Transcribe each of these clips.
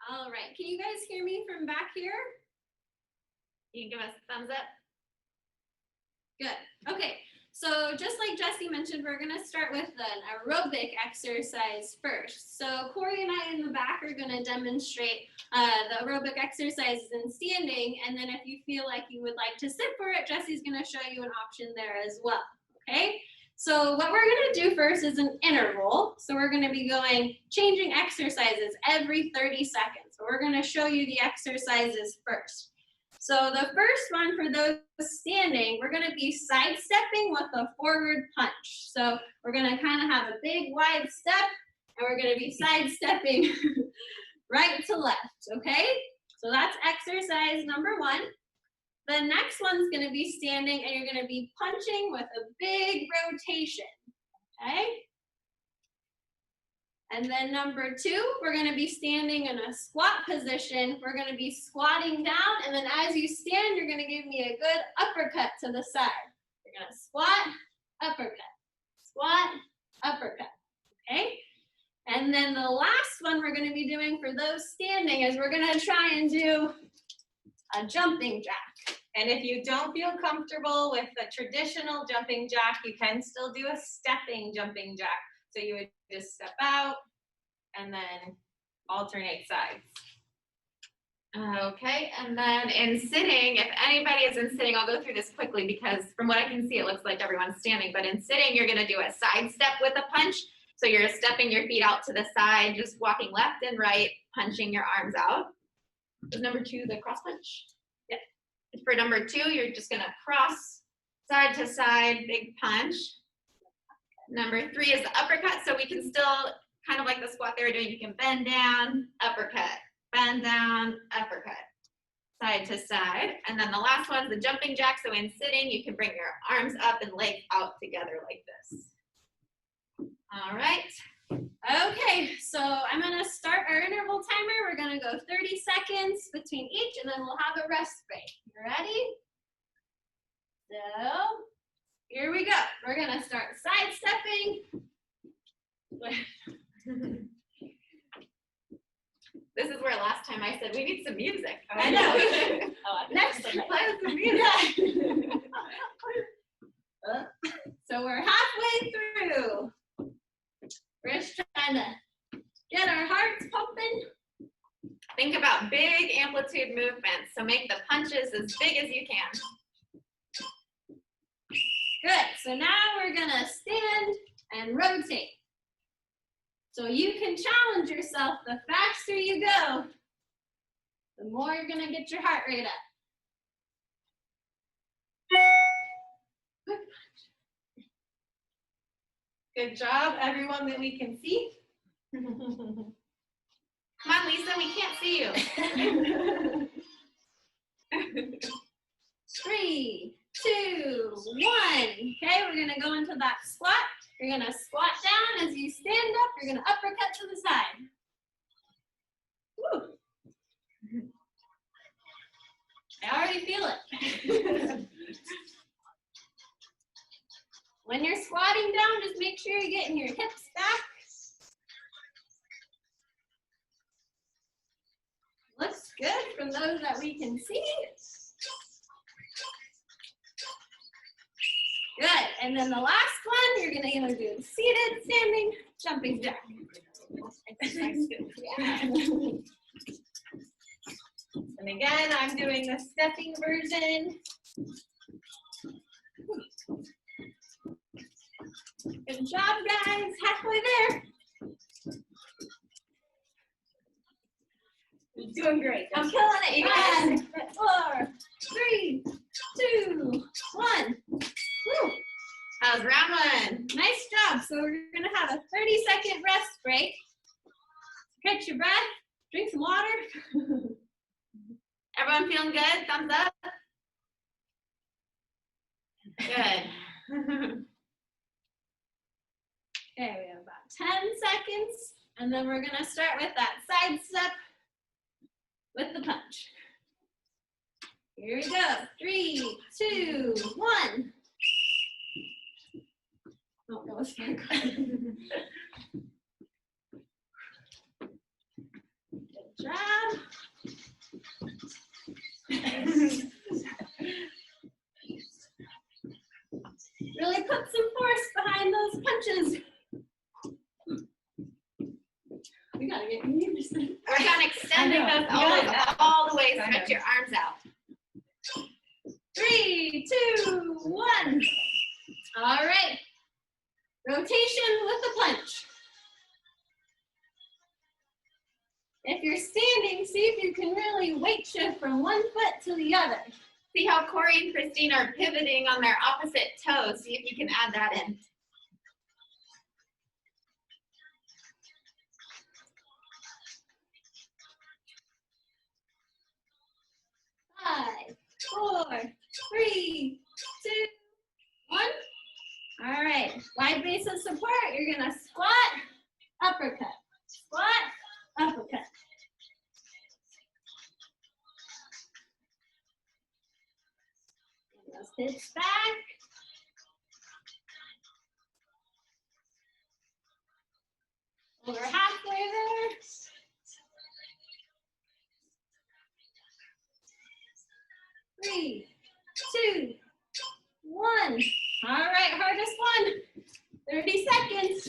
All right, can you guys hear me from back here? You can give us a thumbs up. Good. Okay, so just like Jesse mentioned, we're going to start with an aerobic exercise first. So Corey and I in the back are going to demonstrate the aerobic exercises in standing, and then if you feel like you would like to sit for it, Jesse's going to show you an option there as well. Okay, so what we're going to do first is an interval. So we're going to be changing exercises every 30 seconds. So we're going to show you the exercises first. So the first one for those standing, we're going to be sidestepping with a forward punch. So we're going to kind of have a big wide step, and we're going to be sidestepping right to left, okay? So that's exercise number one. The next one's going to be standing, and you're going to be punching with a big rotation, okay? And then number two, we're going to be standing in a squat position. We're going to be squatting down, and then as you stand, you're going to give me a good uppercut to the side. You're going to squat, uppercut, squat, uppercut, okay? And then the last one we're going to be doing for those standing is we're going to try and do a jumping jack. And if you don't feel comfortable with the traditional jumping jack, you can still do a stepping jumping jack. So you would just step out and then alternate sides. Okay, and then in sitting, if anybody is in sitting, I'll go through this quickly because from what I can see, it looks like everyone's standing. But in sitting, you're gonna do a side step with a punch. So you're stepping your feet out to the side, just walking left and right, punching your arms out. Is number two the cross punch? Yeah. For number two, you're just gonna cross side to side, big punch. Number three is the uppercut, so we can still, kind of like the squat they were doing, you can bend down, uppercut, bend down, uppercut, side to side. And then the last one's the jumping jack, so in sitting, you can bring your arms up and legs out together like this. All right. Okay, so I'm going to start our interval timer. We're going to go 30 seconds between each, and then we'll have a rest break. You ready? So, here we go. We're going to start sidestepping. This is where last time I said we need some music. I know. Next time, play some music. So we're halfway through. We're just trying to get our hearts pumping. Think about big amplitude movements. So make the punches as big as you can. Good, so now we're gonna stand and rotate. So you can challenge yourself. The faster you go, the more you're gonna get your heart rate up. Good punch. Good job, everyone that we can see. Come on, Lisa, we can't see you. 3, 2, 1. Okay, we're gonna go into that squat. You're gonna squat down. As you stand up, you're gonna uppercut to the side. Woo. I already feel it. When you're squatting down, just make sure you're getting your hips back. Looks good from those that we can see. Good, and then the last one, you're gonna either do seated, standing, jumping jack. Yeah. And again, I'm doing the stepping version. Good job, guys, halfway there. You're doing great. I'm killing it, you guys. 4, 3, 2, 1. Woo. That was round one. Nice job. So we're gonna have a 30-second rest break. Catch your breath, drink some water. Everyone feeling good? Thumbs up. Good. Okay, we have about 10 seconds, and then we're gonna start with that side step with the punch. Here we go. 3, 2, 1. Oh, that was very good. Good job. job. Really put some force behind those punches. We gotta get used to it. Work on extending those elbows all the way. Stretch your arms out. 3, 2, 1. All right. Rotation with the punch. If you're standing, see if you can really weight shift from one foot to the other. See how Corey and Christine are pivoting on their opposite toes. See if you can add that in. 5, 4, 3, 2, 1. All right, wide base of support. You're gonna squat, uppercut, squat, uppercut. Those hips back. Over halfway there. Three, 2, 1. All right, hardest one. 30 seconds.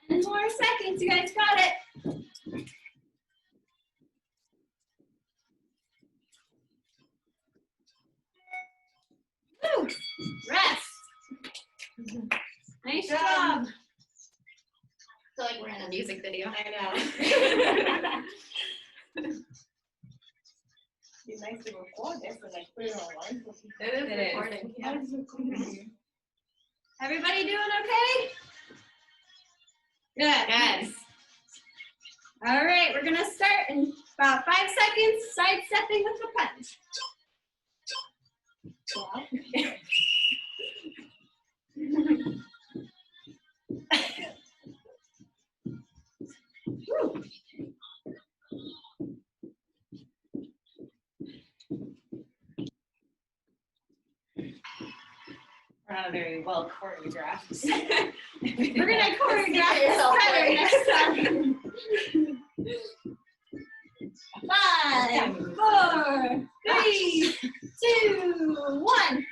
Ten more seconds. You guys got it. Woo. Rest. Nice job. I feel like we're in a music video. I know. It's nice to record this and like put it online for people. It is It is. recording. How does it come? Everybody doing okay? Good. Good. All right, we're gonna start in about 5 seconds, side stepping with the punch. Wow. Woo. We're not very well choreographed. We're gonna choreograph this better next time. 5, 4, 3, 2, 1.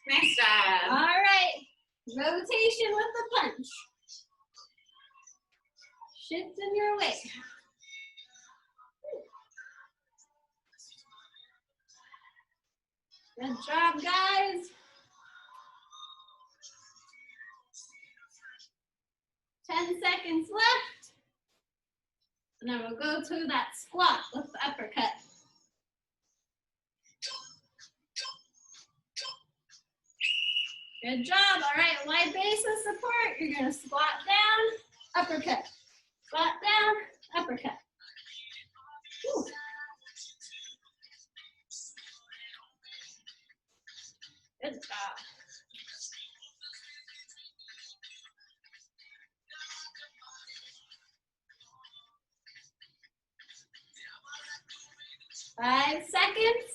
Nice job. All right, rotation with the punch. Shifting your weight. Good job, guys. 10 seconds left. And then we'll go to that squat with the uppercut. Good job. All right, wide base of support. You're going to squat down, uppercut. Squat down, uppercut. Whew. Good job. Five seconds.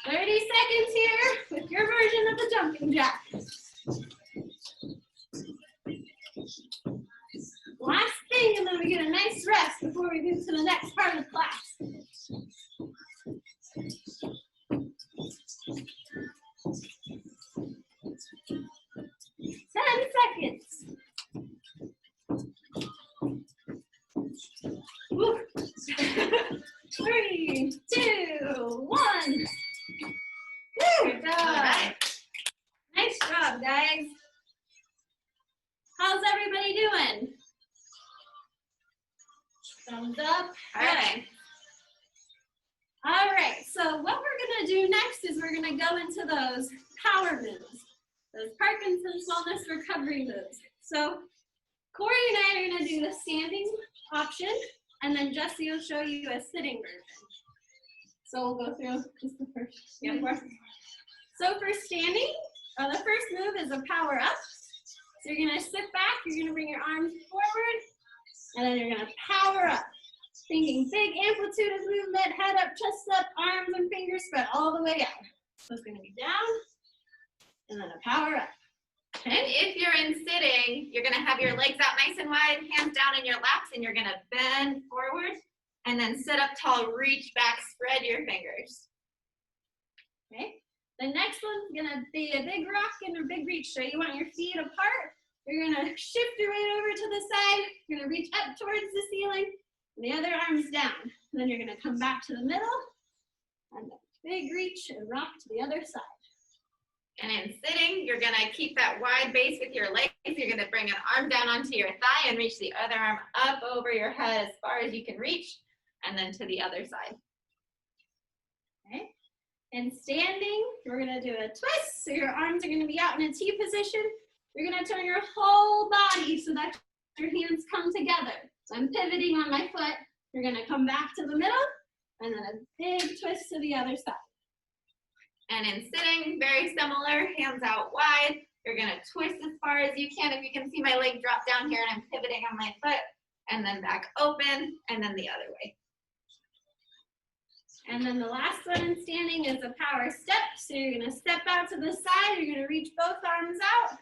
30 seconds here with your version of the jumping jack. Last thing, and then we get a nice rest before we move to the next part of the class. Seconds. Woo. 3, 2, 1. Good job. All right. Nice job, guys. How's everybody doing? Thumbs up. All right. All right, so what we're gonna do next is we're gonna go into those power moves, those Parkinson's Wellness Recovery moves. So Corey and I are gonna do the standing option, and then Jesse will show you a sitting version. So we'll go through just the first. Yep. So for standing, the first move is a power up. So you're gonna sit back, you're gonna bring your arms forward, and then you're gonna power up. Thinking big amplitude of movement, head up, chest up, arms and fingers spread all the way out. So it's gonna be down, and then a power up. And if you're in sitting, you're gonna have your legs out nice and wide, hands down in your laps, and you're gonna bend forward, and then sit up tall, reach back, spread your fingers. Okay. The next one's gonna be a big rock and a big reach. So you want your feet apart. You're gonna shift your weight over to the side. You're gonna reach up towards the ceiling. And the other arm's down. And then you're gonna come back to the middle. And a big reach and rock to the other side. And in sitting, you're gonna keep that wide base with your legs. You're gonna bring an arm down onto your thigh and reach the other arm up over your head as far as you can reach, and then to the other side. Okay. And standing, we're gonna do a twist. So your arms are gonna be out in a T position. You're gonna turn your whole body so that your hands come together. So I'm pivoting on my foot. You're gonna come back to the middle, and then a big twist to the other side. And in sitting, very similar, hands out wide. You're gonna twist as far as you can. If you can see my leg drop down here and I'm pivoting on my foot, and then back open, and then the other way. And then the last one in standing is a power step. So you're gonna step out to the side, you're gonna reach both arms out.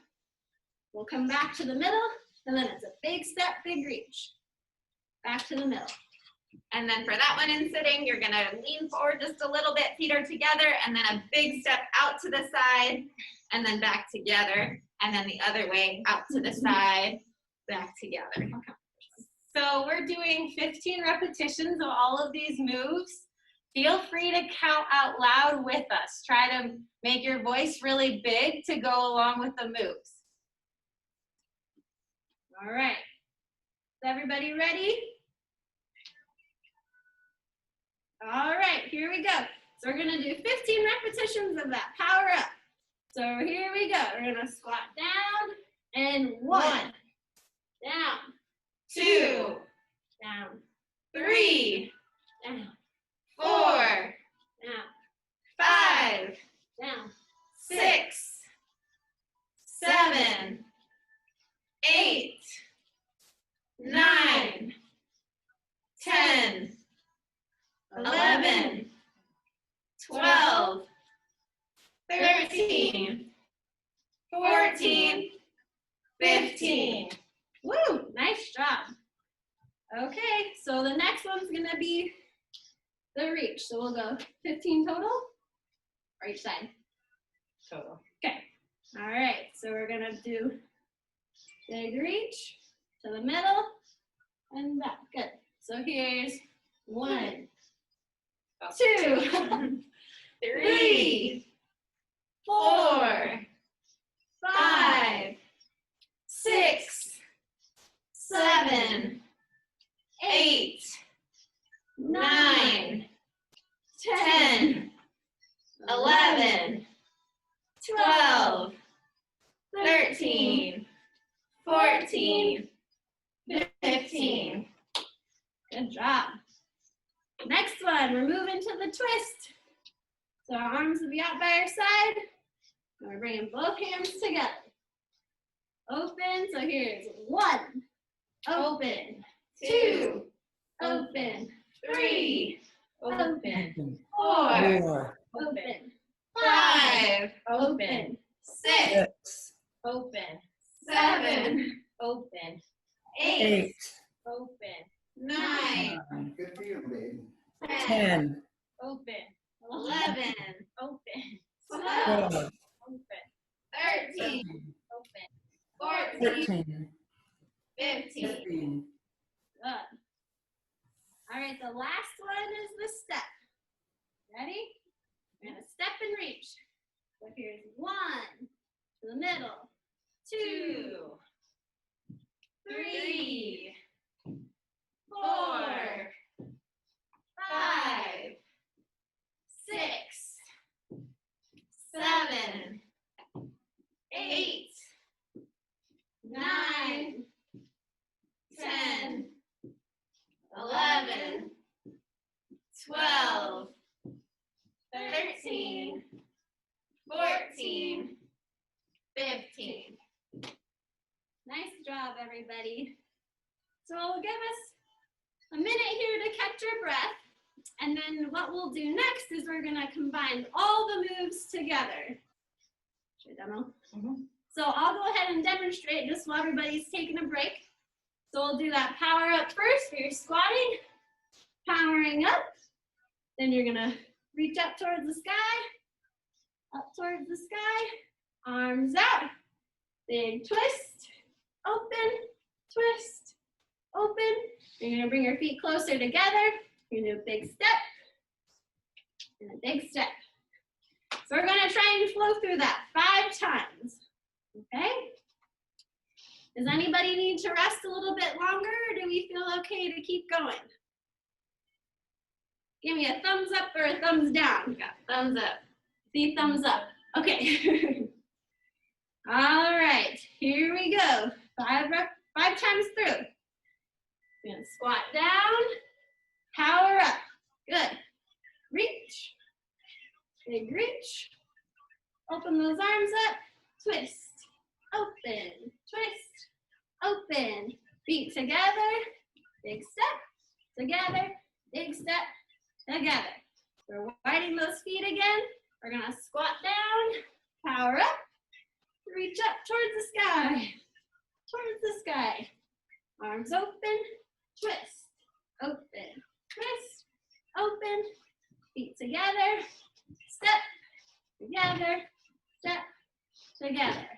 We'll come back to the middle, and then it's a big step, big reach. Back to the middle. And then for that one in sitting, you're gonna lean forward just a little bit, feet are together, and then a big step out to the side, and then back together, and then the other way, out to the side, back together. So we're doing 15 repetitions of all of these moves. Feel free to count out loud with us. Try to make your voice really big to go along with the moves. All right. Is everybody ready? All right, here we go. So we're gonna do 15 repetitions of that power up. So here we go. We're gonna squat down and 1, down, 2, down, 3, down, 4, down, 5, down, 6, 7, 8, 9, 10, 11, 12, 13, 14, 15. Woo, nice job. Okay, so the next one's gonna be the reach. So we'll go 15 total, or each side? Total. Okay, all right, so we're gonna do big reach to the middle and back, good. So here's 1, 2, 3, 4, 5, 6, 7, 8, 9, 10, 11, 12, 13, 14, 15. Good job. Next one, we're moving to the twist. So our arms will be out by our side. And we're bringing both hands together. Open, so here's 1, open, 2, open, 3, open, 4, open, 5, open, 6, Open. 7, Open. 8, Open. 9, Good for you, babe. 10, 10, Open. 11, Open. 12, 12, Open. 13, Open. 14, 13, 15. 15. Good. All right, the last one is the step. Ready? We're gonna step and reach. So here's 1, to the middle, 2, 3, 4, 5, 6, 7, 8, 9, 10, 11, 12, 13, 14, 15. job, everybody. So we'll give us a minute here to catch your breath. And then what we'll do next is we're gonna combine all the moves together. Should I demo? So I'll go ahead and demonstrate just while everybody's taking a break. So we'll do that power up first for your squatting, powering up. Then you're gonna reach up towards the sky, up towards the sky, arms out, big twist, open, twist, open. You're gonna bring your feet closer together. You're gonna do a big step and a big step. So we're gonna try and flow through that 5 times, okay? Does anybody need to rest a little bit longer, or do we feel okay to keep going? Give me a thumbs up or a thumbs down. Yeah, thumbs up. See, thumbs up. Okay. All right, here we go. 5 times through. We're gonna squat down, power up. Good. Reach. Big reach. Open those arms up. Twist. Open. Twist. Open. Feet together. Big step. Together. Big step. Together. We're widening those feet again. We're gonna squat down, power up, reach up towards the sky, towards the sky. Arms open, twist, open, twist, open, feet together, step, together, step, together.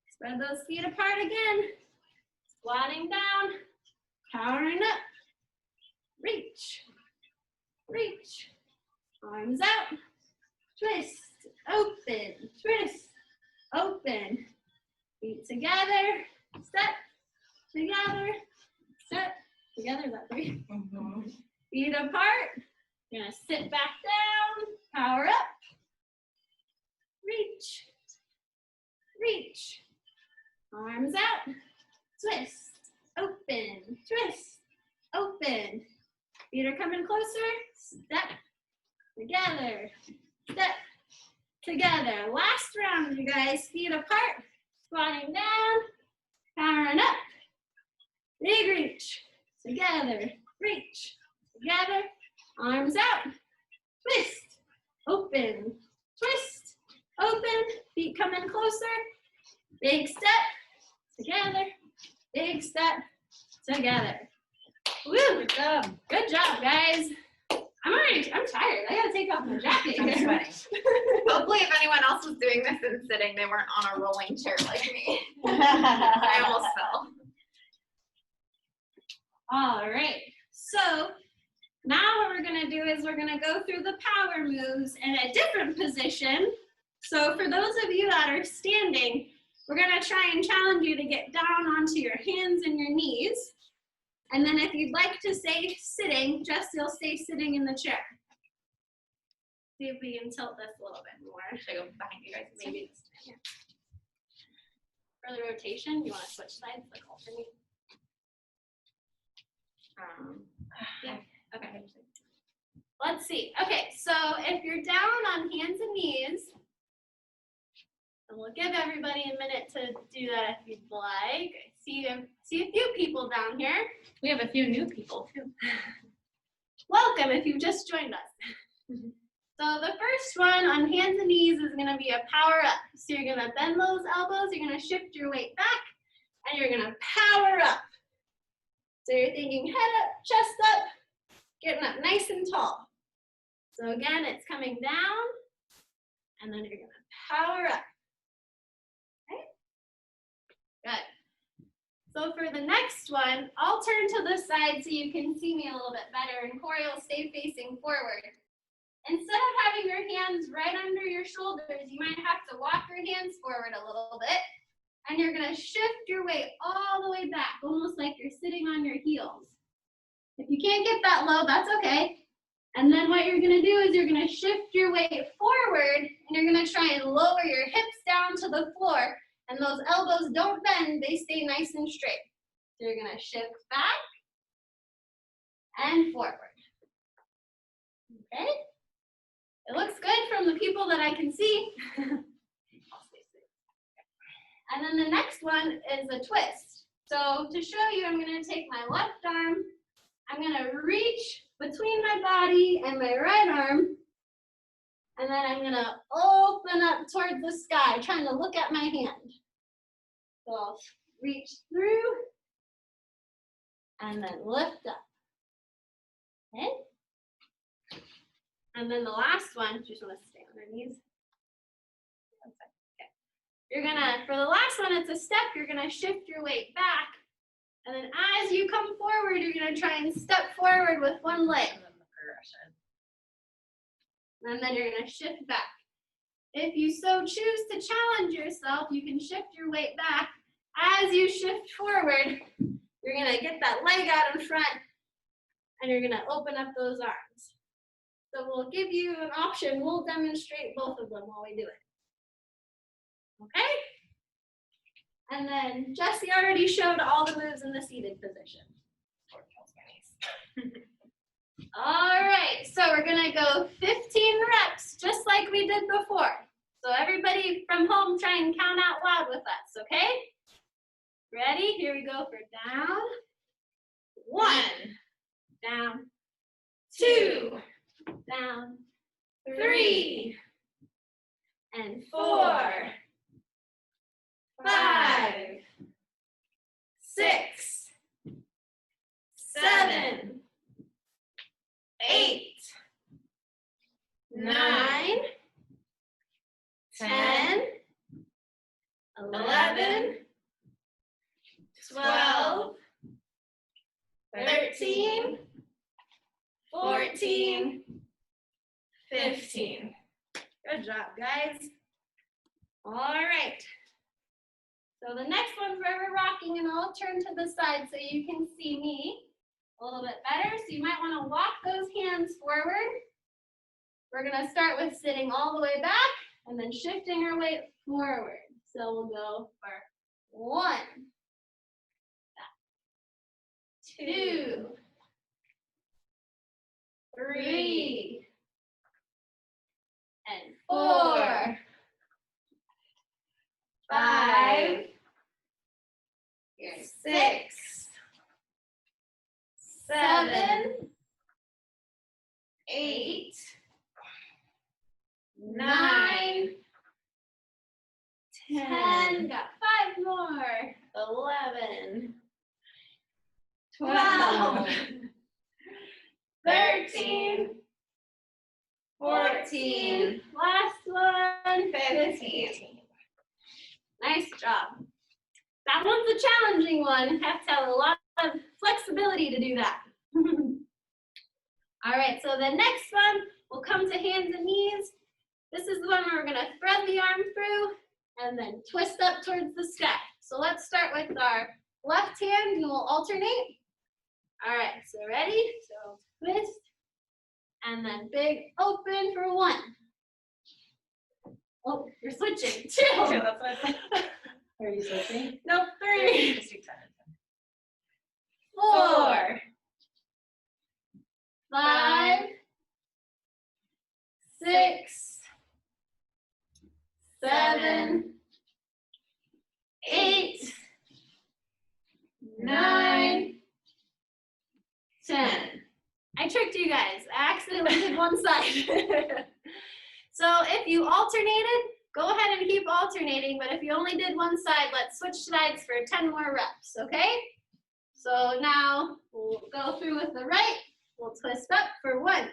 Spread those feet apart again, squatting down, powering up, reach, reach, arms out, twist, open, twist, open, feet together, step, together, step, together, is that 3? Feet apart, you're gonna sit back down, power up, reach, reach, arms out, twist, open, twist, open, feet are coming closer, step, together, step, together. Last round, you guys, feet apart, squatting down, powering up, big reach, together, reach, together, arms out, twist, open, twist, open, feet coming closer, big step, together, big step, together. Woo, good job, guys. I'm tired. I gotta take off my jacket. I'm sweating. Hopefully, if anyone else was doing this and sitting, they weren't on a rolling chair like me. I almost fell. All right. So now what we're gonna do is we're gonna go through the power moves in a different position. So for those of you that are standing, we're gonna try and challenge you to get down onto your hands and your knees. And then if you'd like to stay sitting, Jesse will stay sitting in the chair. See if we can tilt this a little bit more. Should I go behind you guys? Maybe this time. For the rotation, you want to switch sides, like alternate? Yeah, okay. Let's see. Okay, so if you're down on hands and knees, and we'll give everybody a minute to do that if you'd like. See a few people down here. We have a few new people too. Welcome if you've just joined us. So the first one on hands and knees is gonna be a power up. So you're gonna bend those elbows, you're gonna shift your weight back, and you're gonna power up. So you're thinking head up, chest up, getting up nice and tall. So again, it's coming down, and then you're gonna power up. Okay? Good. So for the next one, I'll turn to the side so you can see me a little bit better, and Corey will stay facing forward. Instead of having your hands right under your shoulders, you might have to walk your hands forward a little bit, and you're gonna shift your weight all the way back, almost like you're sitting on your heels. If you can't get that low, that's okay. And then what you're gonna do is you're gonna shift your weight forward, and you're gonna try and lower your hips down to the floor, and those elbows don't bend, they stay nice and straight. So you're gonna shift back and forward. Okay? It looks good from the people that I can see. And then the next one is a twist. So to show you, I'm gonna take my left arm, I'm gonna reach between my body and my right arm, and then I'm gonna open up towards the sky, trying to look at my hand. So I'll reach through, and then lift up. Okay? And then the last one, just wanna stay on our knees. Okay. You're gonna, for the last one, it's a step, you're gonna shift your weight back. And then as you come forward, you're gonna try and step forward with one leg. And then you're gonna shift back. If you so choose to challenge yourself, you can shift your weight back. As you shift forward, you're gonna get that leg out in front, and you're gonna open up those arms. So we'll give you an option. We'll demonstrate both of them while we do it. Okay? And then Jessie already showed all the moves in the seated position. All right, so we're gonna go 15 reps, just like we did before. So everybody from home, try and count out loud with us, okay? Ready? Here we go for down. 1, down. 2, down. 3, and 4, 5, 6, 7, 8, 9, 10, 11, 12, 13, 14, 15. Good job, guys. All right. So the next one's where we're rocking, and I'll turn to the side so you can see me a little bit better. So you might want to walk those hands forward. We're going to start with sitting all the way back and then shifting our weight forward. So we'll go for 1, 2, 3, and 4, 5, 6, 7, 8, 9, 10, got 5 more, 11, 12, 13, 14, last one, 15. Nice job. That one's a challenging one. You have to have a lot of flexibility to do that. All right, so the next one, we'll come to hands and knees. This is the one where we're gonna thread the arm through and then twist up towards the sky. So let's start with our left hand and we'll alternate. All right, so ready? So twist and then big open for 1. Oh, you're switching. 2. That's what I thought. Are you switching? Nope, 3. Just do 10. 4, 5, 6, 7, 8, 9, 10. I tricked you guys. I accidentally did one side. So if you alternated, go ahead and keep alternating, but if you only did one side, let's switch sides for 10 more reps, okay? So now we'll go through with the right. We'll twist up for 1,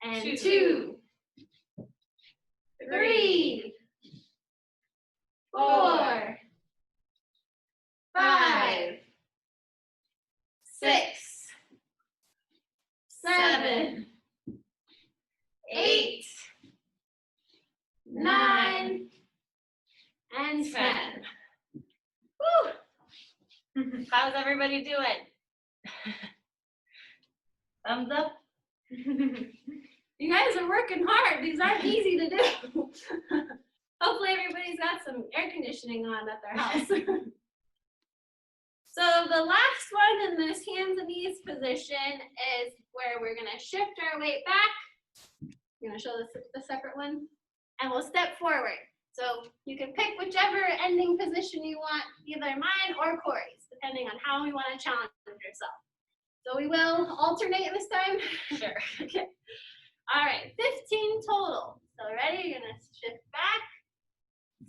and 2, 3, 4, 5, 6, 7, 8, 9, and 10. Woo! How's everybody doing? Thumbs up? You guys are working hard. These aren't easy to do. Hopefully everybody's got some air conditioning on at their house. So the last one in this hands and knees position is where we're gonna shift our weight back. I'm gonna show this the separate one. And we'll step forward. So you can pick whichever ending position you want, either mine or Corey's, depending on how we want to challenge yourself. So we will alternate this time? Sure. Okay. All right, 15 total. So ready? You're gonna shift back,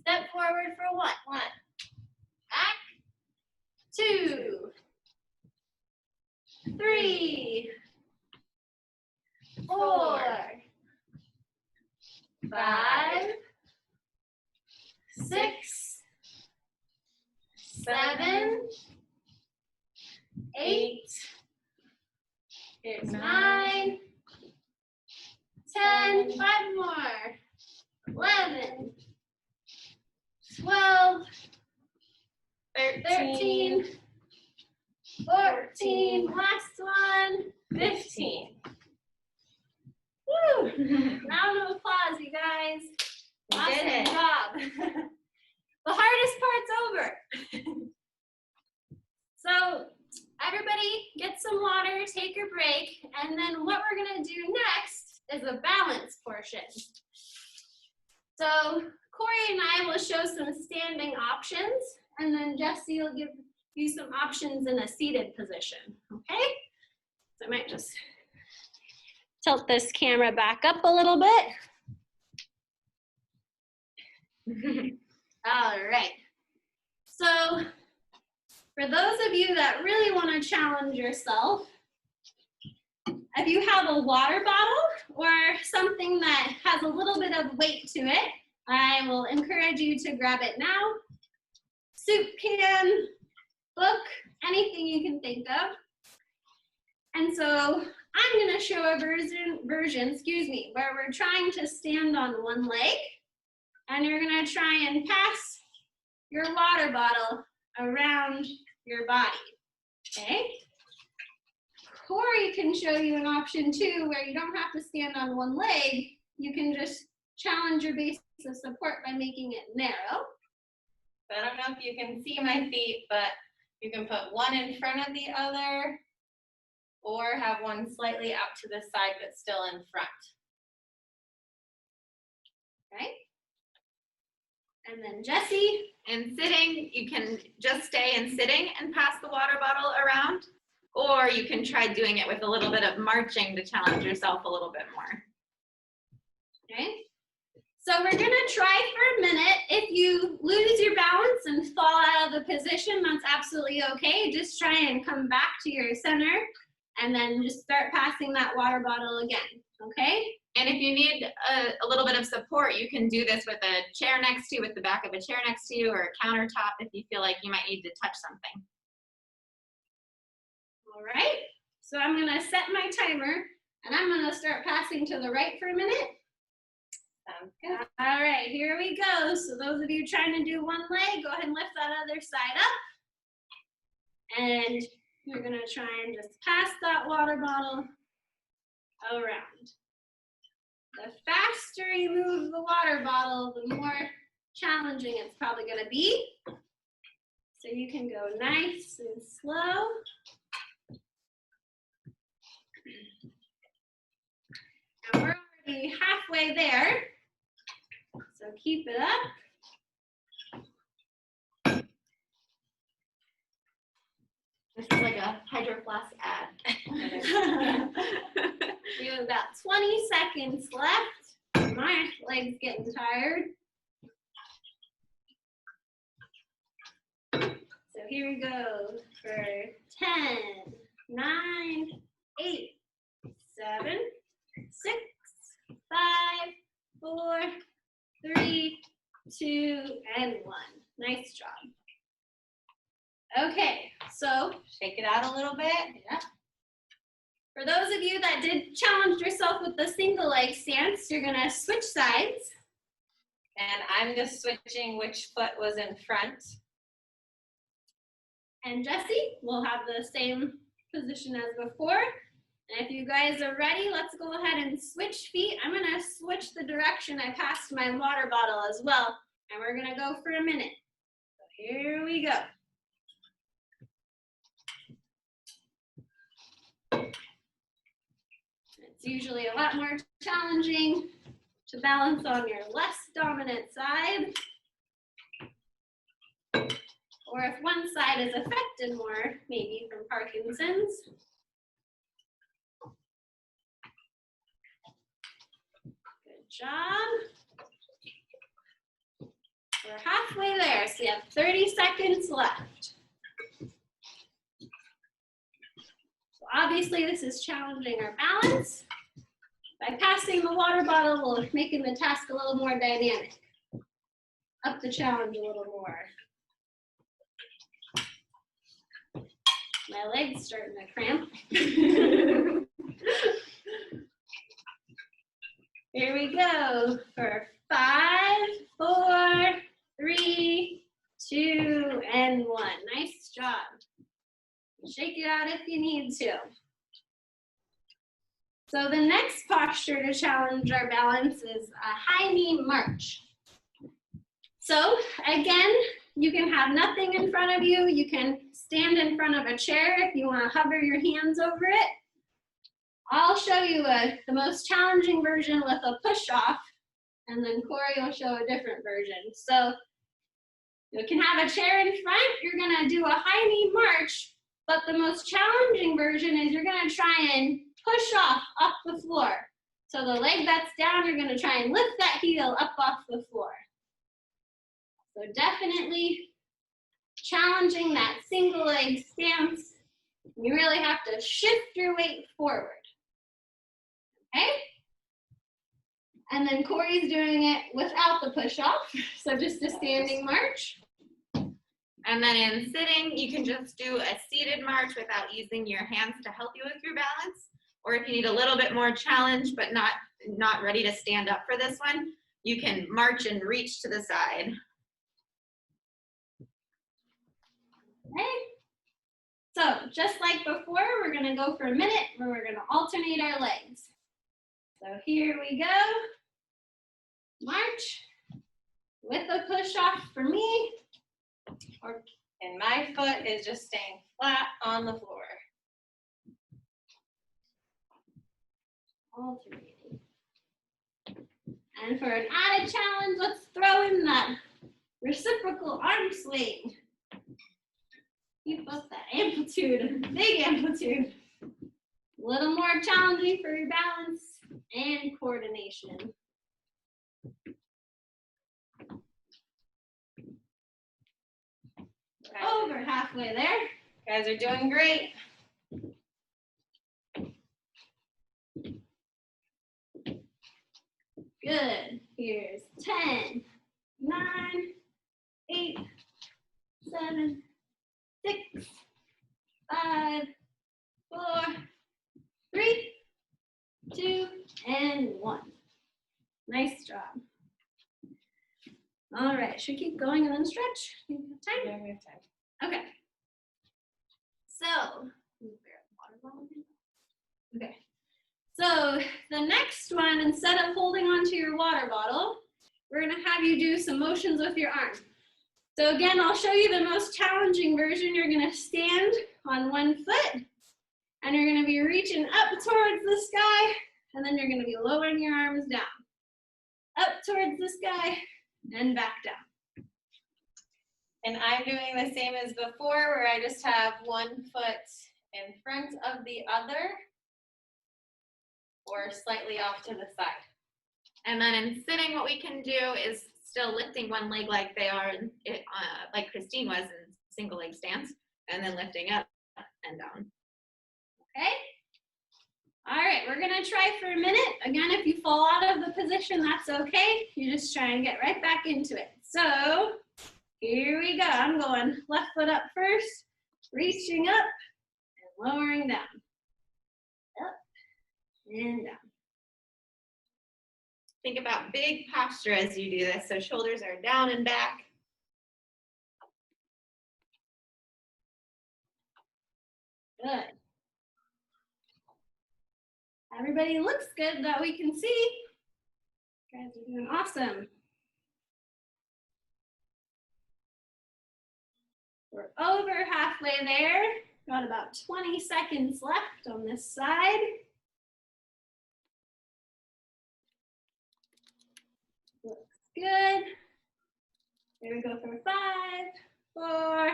step forward for one. Back, 2, 3, 4, 5, 6, 7, 8, Here's 9, 10, 5 more, 11, 12, 13, 14, last one, 15. Woo! Round of applause, you guys. We Awesome did it. job. The hardest part's over. So everybody get some water, take your break, and then what we're gonna do next is a balance portion. So Corey and I will show some standing options, and then Jesse will give you some options in a seated position, okay? So I might just tilt this camera back up a little bit. All right. So for those of you that really want to challenge yourself, if you have a water bottle or something that has a little bit of weight to it, I will encourage you to grab it now. Soup can, book, anything you can think of. And so I'm going to show a version, where we're trying to stand on one leg, and you're going to try and pass your water bottle around your body, okay? Corey can show you an option too, where you don't have to stand on one leg. You can just challenge your base of support by making it narrow. So I don't know if you can see my feet, but you can put one in front of the other or have one slightly out to the side but still in front. Right? And then Jesse. And sitting, you can just stay in sitting and pass the water bottle around, or you can try doing it with a little bit of marching to challenge yourself a little bit more. Okay. So we're gonna try for a minute. If you lose your balance and fall out of the position, that's absolutely okay. Just try and come back to your center and then just start passing that water bottle again, okay? And if you need a little bit of support, you can do this with a chair next to you, with the back of a chair next to you, or a countertop if you feel like you might need to touch something. All right, so I'm gonna set my timer and I'm gonna start passing to the right for a minute. Sounds good. All right, here we go. So those of you trying to do one leg, go ahead and lift that other side up. And you're gonna try and just pass that water bottle around. The faster you move the water bottle, the more challenging it's probably gonna be. So you can go nice and slow. And we're already halfway there. So keep it up. This is like a Hydro Flask ad. We have about 20 seconds left. My leg's getting tired. So here we go for 10, 9, 8, 7, 6, 5, 4, 3, 2, and 1. Nice job. Okay, so Shake it out a little bit. yeah. For those of you that did challenge yourself with the single leg stance, you're gonna switch sides. And I'm just switching which foot was in front. And Jesse will have the same position as before. And if you guys are ready, let's go ahead and switch feet. I'm gonna switch the direction I passed my water bottle as well. And we're gonna go for a minute. So here we go. It's usually a lot more challenging to balance on your less dominant dominant side. Or if one side is affected more, maybe from Parkinson's. Good job. We're halfway there, so you have 30 seconds left. So obviously this is challenging our balance. By passing the water bottle, we're making the task a little more dynamic. Up the challenge a little more. My leg's starting to cramp. Here we go for 5, 4, 3, 2, and 1. Nice job. Shake it out if you need to. So the next posture to challenge our balance is a high knee march. So again, you can have nothing in front of you. You can stand in front of a chair if you want to hover your hands over it. I'll show you the most challenging version with a push-off, and then Corey will show a different version. So you can have a chair in front. You're going to do a high knee march, but the most challenging version is you're going to try and push off the floor. So the leg that's down, you're going to try and lift that heel up off the floor. So definitely challenging that single leg stance. You really have to shift your weight forward. Okay? And then Corey's doing it without the push-off, so just a standing march. And then in sitting, you can just do a seated march without using your hands to help you with your balance. Or if you need a little bit more challenge, but not ready to stand up for this one, you can march and reach to the side. Okay. So just like before, we're gonna go for a minute where we're gonna alternate our legs. So here we go. March with a push off for me. And my foot is just staying flat on the floor. Alternating. And for an added challenge, let's throw in that reciprocal arm swing. Keep up that amplitude, big amplitude. A little more challenging for your balance and coordination. Over halfway there. You guys are doing great. Good. Here's 10, 9, 8, 7, 6, 5, 4, 3, 2, and 1. Nice job. All right, should we keep going and then stretch? Time? Yeah, we have time. Okay. So, okay. So the next one, instead of holding onto your water bottle, we're gonna have you do some motions with your arm. So again, I'll show you the most challenging version. You're gonna stand on one foot, and you're gonna be reaching up towards the sky, and then you're gonna be lowering your arms down. Up towards the sky, and back down. And I'm doing the same as before, where I just have one foot in front of the other, or slightly off to the side. And then in sitting, what we can do is still lifting one leg like they are, like Christine was in single leg stance, and then lifting up and down. Okay? All right, we're gonna try for a minute. Again, if you fall out of the position, that's okay. You just try and get right back into it. So, here we go. I'm going left foot up first, reaching up and lowering down. Up and down. Think about big posture as you do this. So shoulders are down and back. Good. Everybody looks good that we can see. You guys are doing awesome. We're over halfway there. Got about 20 seconds left on this side. Looks good. Here we go for 5, 4,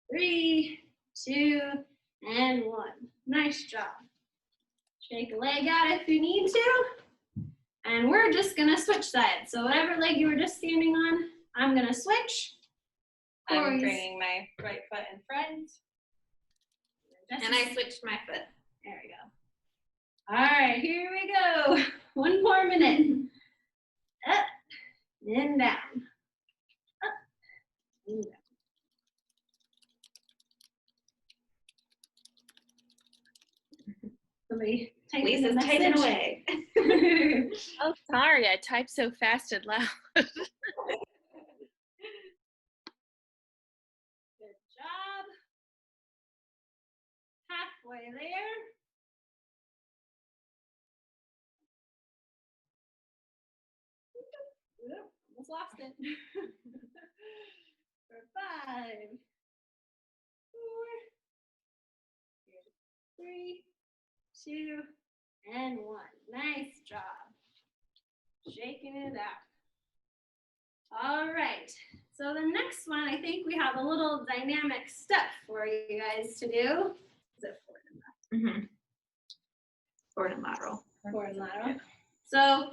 3, 2, and 1. Nice job. Shake a leg out if you need to. And we're just gonna switch sides. So whatever leg you were just standing on, I'm gonna switch. I'm Corey's- bringing my right foot in front. And I switched my foot. There we go. All right, here we go. 1 more minute. Up and down. Up and down. Somebody type in a Lisa's typing message. away. Oh, sorry, I typed so fast and loud. Good job. Halfway there. Oop, almost lost it. For 5, 4, 3, 2, and 1. Nice job. Shaking it out. All right. So the next one, I think we have a little dynamic step for you guys to do. Is it forward and left? Mm-hmm. Forward and lateral. Forward and lateral. So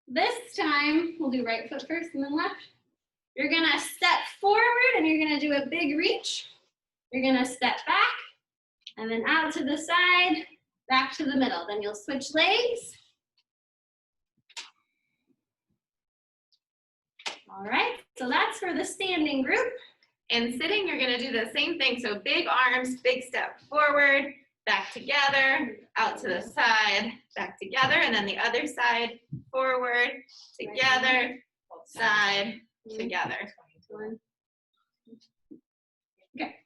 this time, we'll do right foot first and then left. You're gonna step forward and you're gonna do a big reach. You're gonna step back and then out to the side, back to the middle. Then you'll switch legs. All right, so that's for the standing group. And sitting, you're gonna do the same thing. So big arms, big step forward, back together, out to the side, back together, and then the other side, forward, together, side, together. Okay.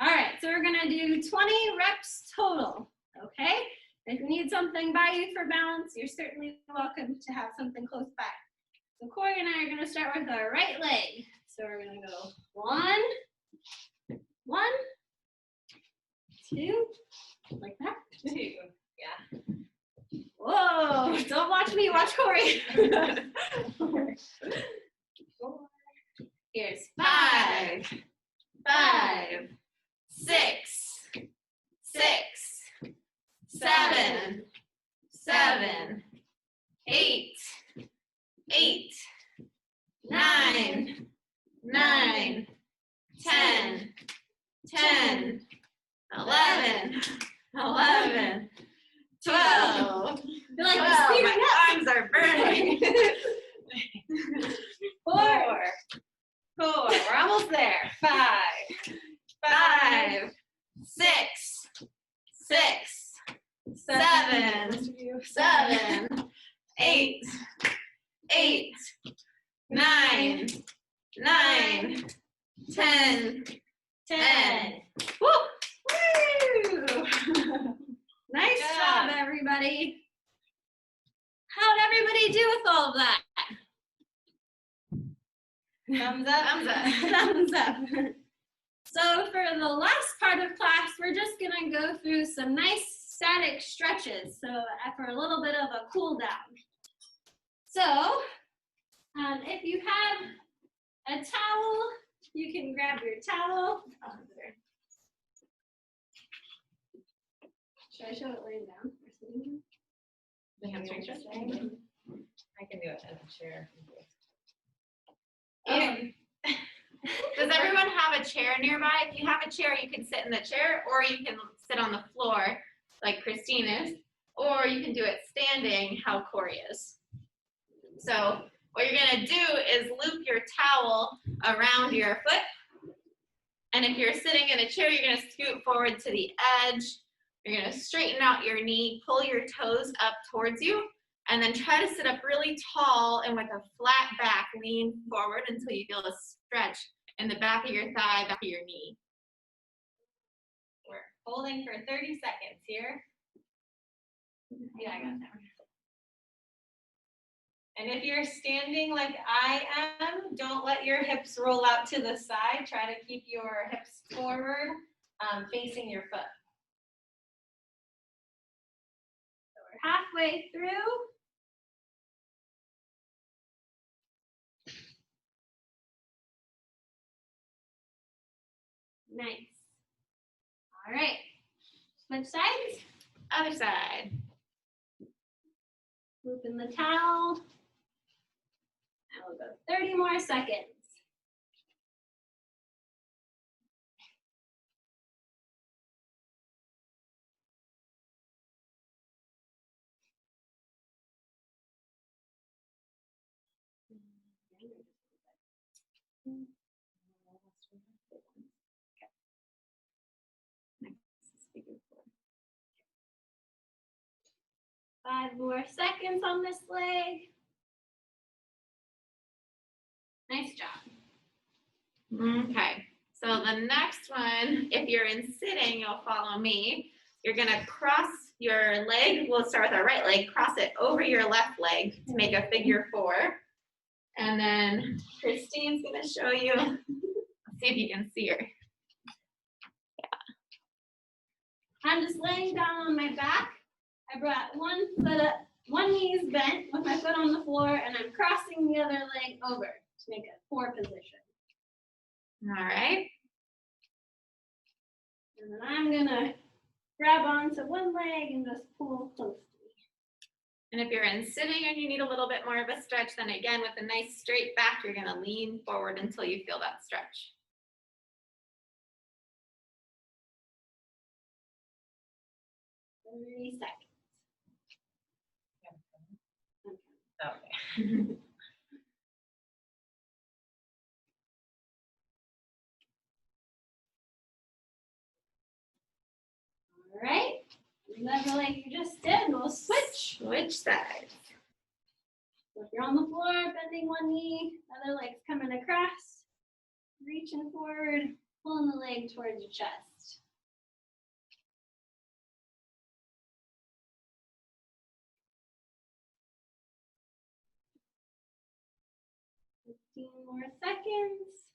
All right, so we're gonna do 20 reps total, okay? If you need something by you for balance, you're certainly welcome to have something close by. So Corey and I are gonna start with our right leg. So we're gonna go 1, 1, 2, like that. 2. Yeah. Whoa, don't watch me, watch Corey. 4. Here's 5, 5, 6, 7, 8, 9, 10, 11, 12. Feel like we're My speeding up. arms are burning. 4, 4. We're almost there. 5. 5, 6, 7, 8, 9, 10. 10. Woo! Woo! Nice Good job, job. everybody. How'd everybody do with all of that? Thumbs up. Thumbs up. Thumbs up. So for the last part of class, we're just gonna go through some nice static stretches. So for a little bit of a cool down. So if you have a towel, you can grab your towel. Should I show it laying down? Or sitting The hamstring stretch. down? I can do it in a chair. Does everyone have a chair nearby? If you have a chair, you can sit in the chair, or you can sit on the floor like Christine is, or you can do it standing how Corey is. So what you're gonna do is loop your towel around your foot. And if you're sitting in a chair, you're gonna scoot forward to the edge. You're gonna straighten out your knee, pull your toes up towards you, and then try to sit up really tall and with a flat back, lean forward until you feel a stretch in the back of your thigh, back of your knee. We're holding for 30 seconds here. Yeah, I got that. And if you're standing like I am, don't let your hips roll out to the side. Try to keep your hips forward, facing your foot. So we're halfway through. Nice. All right. Switch sides. Other side. Looping the towel. And we'll go 30 more seconds. Five more seconds on this leg. Nice job. Okay, so the next one, if you're in sitting, you'll follow me. You're gonna cross your leg. We'll start with our right leg, cross it over your left leg to make a figure 4. And then Christine's gonna show you, let's see if you can see her. I'm just laying down on my back. I brought one foot up, one knee is bent with my foot on the floor, and I'm crossing the other leg over to make a 4 position. All right. And then I'm gonna grab onto one leg and just pull closely. And if you're in sitting and you need a little bit more of a stretch, then again, with a nice straight back, you're gonna lean forward until you feel that stretch. Thirty seconds. Okay. All right. Whatever leg you just did, we'll switch. Switch sides. So if you're on the floor, bending one knee, other leg's coming across, reaching forward, pulling the leg towards your chest. More seconds.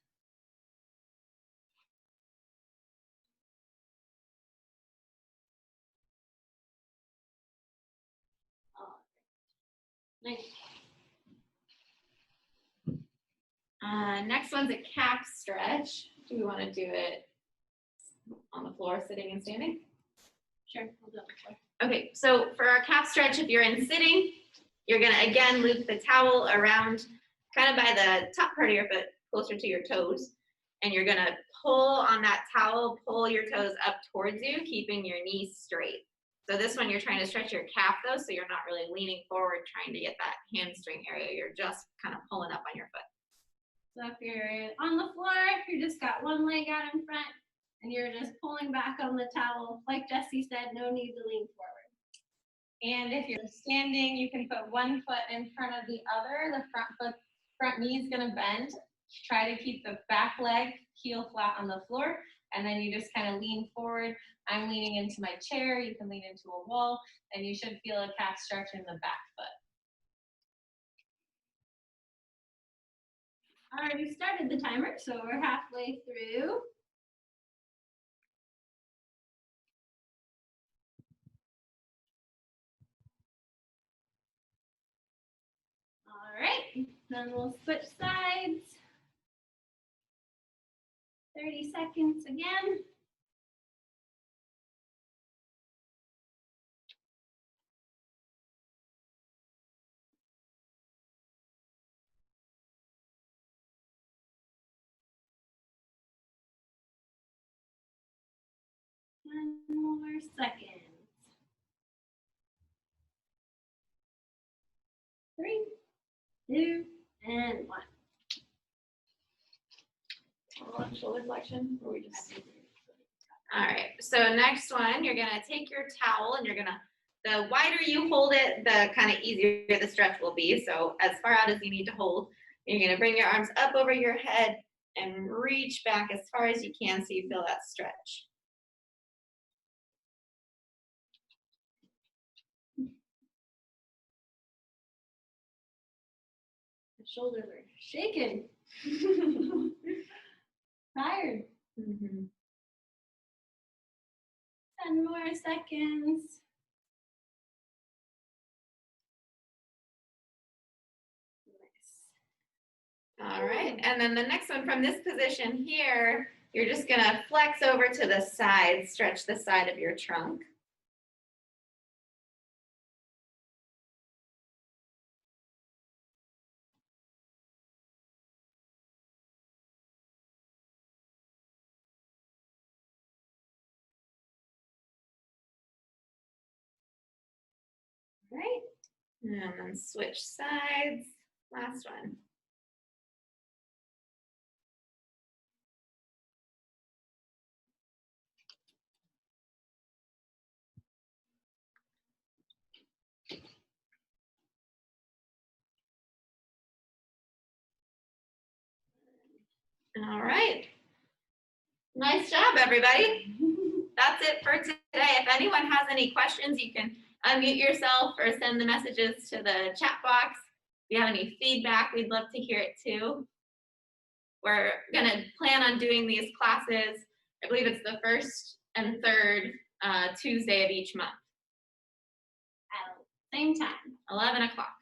Nice. Next one's a calf stretch. Do we want to do it on the floor, sitting and standing? Sure, we'll do it before. Okay, so for our calf stretch, if you're in sitting, you're gonna again loop the towel around kind of by the top part of your foot, closer to your toes. And you're gonna pull on that towel, pull your toes up towards you, keeping your knees straight. So this one, you're trying to stretch your calf though, so you're not really leaning forward, trying to get that hamstring area. You're just kind of pulling up on your foot. So if you're on the floor, you just got one leg out in front and you're just pulling back on the towel. Like Jesse said, no need to lean forward. And if you're standing, you can put one foot in front of the other. The front knee is gonna bend. Try to keep the back leg heel flat on the floor, and then you just kind of lean forward. I'm leaning into my chair. You can lean into a wall, and you should feel a calf stretch in the back foot. I already started the timer, so we're halfway through. All right, then we'll switch sides. 30 seconds again. One more second. 3, 2, and 1. Shoulder flexion, or we just. All right, so next one, you're gonna take your towel and you're gonna, the wider you hold it, the kind of easier the stretch will be. So as far out as you need to hold, you're gonna bring your arms up over your head and reach back as far as you can so you feel that stretch. The shoulders are shaking. Tired. 10 more seconds. Nice. All right, and then the next one from this position here, You're just gonna flex over to the side, stretch the side of your trunk. Right, and then switch sides. Last one. All right. Nice job, everybody. That's it for today. If anyone has any questions, you can unmute yourself or send the messages to the chat box. If you have any feedback, we'd love to hear it too. We're gonna plan on doing these classes, I believe it's the first and third Tuesday of each month, At the same time. 11 o'clock.